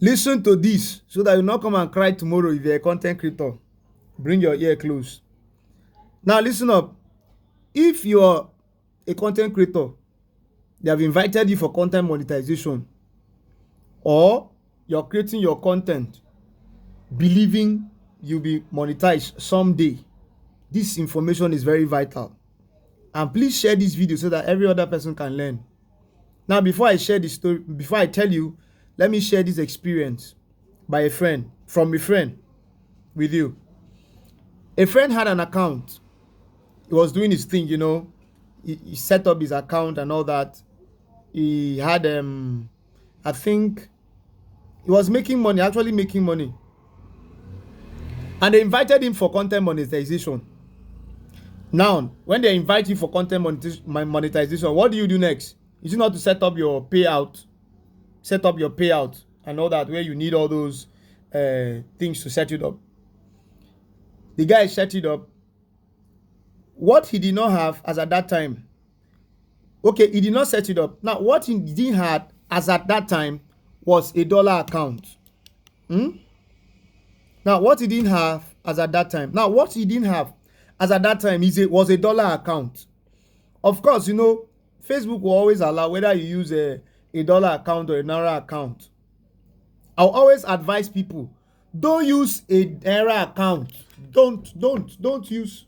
Listen to this so that you not come and cry tomorrow if you're a content creator. Bring your ear close. Now listen up. If you're a content creator, they have invited you for content monetization, or you're creating your content believing you'll be monetized someday, this information is very vital. And please share this video so that every other person can learn. Now, before I share this story, before I tell you, let me share this experience by a friend, from a friend with you. A friend had an account. He was doing his thing, you know. He set up his account and all that. He had, I think, he was making money, actually making money. And they invited him for content monetization. Now, when they invite you for content monetization, what do you do next? Is it not to set up your payout? Set up your payout and all that, where you need all those things to set it up. The guy set it up. What he did not have as at that time, okay, he did not set it up. Now, what he didn't have as at that time was $1 account. Now, what he didn't have as at that time. Now, what he didn't have as at that time was $1 account. Of course, you know, Facebook will always allow whether you use a $1 account or a Naira account. I'll always advise people, don't use a Naira account. Don't use.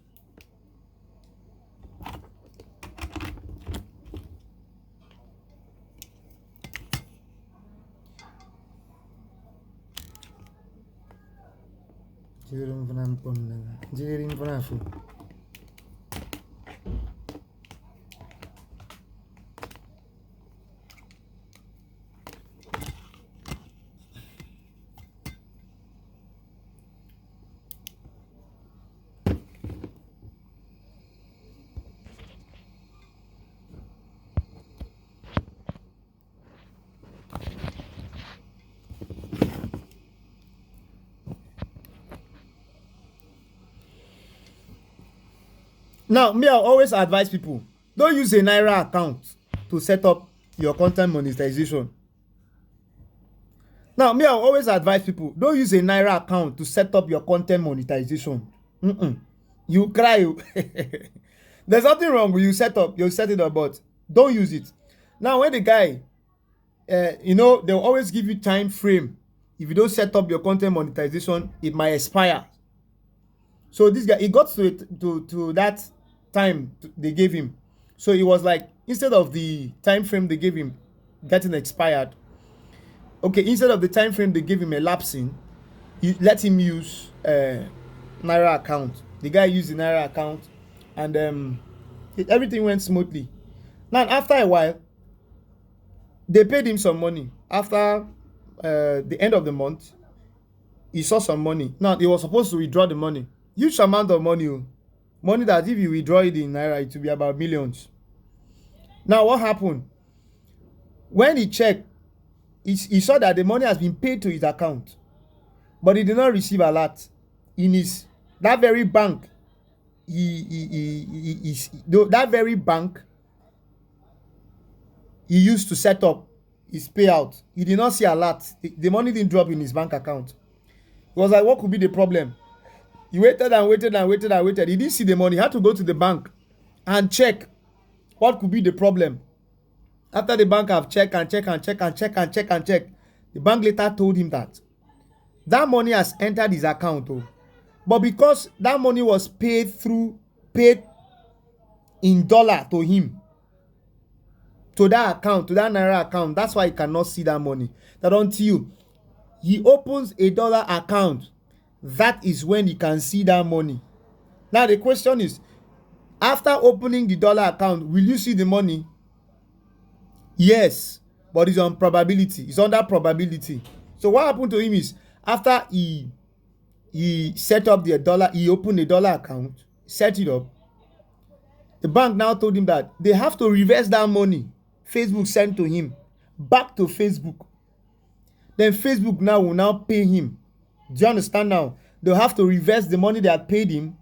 Now, me, I always advise people, don't use a Naira account to set up your content monetization. Now, me, I always advise people, don't use a Naira account to set up your content monetization. You cry. There's nothing wrong with you set it up, but don't use it. Now, when the guy, you know, they'll always give you time frame. If you don't set up your content monetization, it might expire. So this guy, he got to that time they gave him. So it was like, instead of the time frame they gave him getting expired, okay, instead of the time frame they gave him elapsing, you let him use Naira account. The guy used the Naira account, and everything went smoothly. Now, after a while, they paid him some money. After the end of the month, he saw some money. Now, he was supposed to withdraw the money. Huge amount of money. Money that if you withdraw it in Naira, it will be about millions. Now, what happened? When he checked, he saw that the money has been paid to his account, but he did not receive a lot in that very bank. That very bank he used to set up his payout, he did not see a lot. The money didn't drop in his bank account. He was like, what could be the problem? He waited and waited and waited and waited. He didn't see the money. He had to go to the bank and check what could be the problem. After the bank have checked and checked and checked and checked and checked and checked, the bank later told him that money has entered his account. But because that money was paid in dollar to him, to that account, to that Naira account, that's why he cannot see that money. That until he opens a dollar account, that is when he can see that money. Now the question is, after opening the dollar account, will you see the money? Yes, but it's on probability. It's under probability. So what happened to him is, after he set up the dollar, he opened a dollar account, set it up. The bank now told him that they have to reverse that money Facebook sent to him back to Facebook. Then Facebook now will pay him. Do you understand now? They'll have to reverse the money they had paid him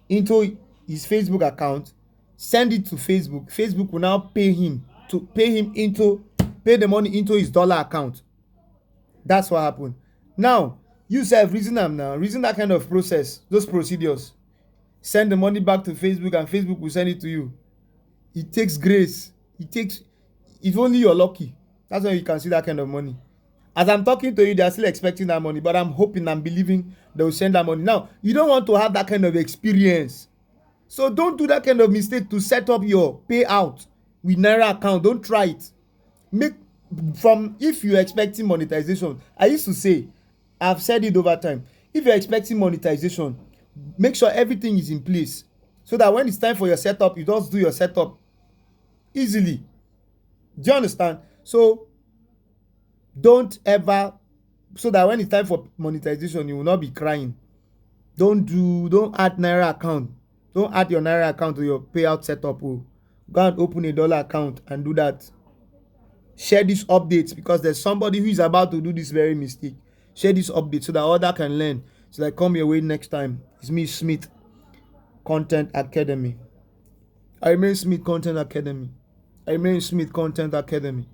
into his Facebook account, send it to Facebook. Facebook will now pay the money into his dollar account. That's what happened. Now, you self reason am now. Reason that kind of process, those procedures. Send the money back to Facebook and Facebook will send it to you. It takes grace. It takes, if only you're lucky. That's when you can see that kind of money. As I'm talking to you, they are still expecting that money, but I'm hoping and believing they will send that money. Now, you don't want to have that kind of experience. So don't do that kind of mistake to set up your payout with Naira account. Don't try it. Make from, if you're expecting monetization, I used to say, I've said it over time. If you're expecting monetization, make sure everything is in place so that when it's time for your setup, you just do your setup easily. Do you understand? So don't ever, so that when it's time for monetization, you will not be crying. Don't add Naira account. Don't add your Naira account to your payout setup. Oh. Go and open a dollar account and do that. Share these updates because there's somebody who is about to do this very mistake. Share this update so that other can learn. So like, come your way next time. It's me, Smith Content Academy. I remain Smith Content Academy.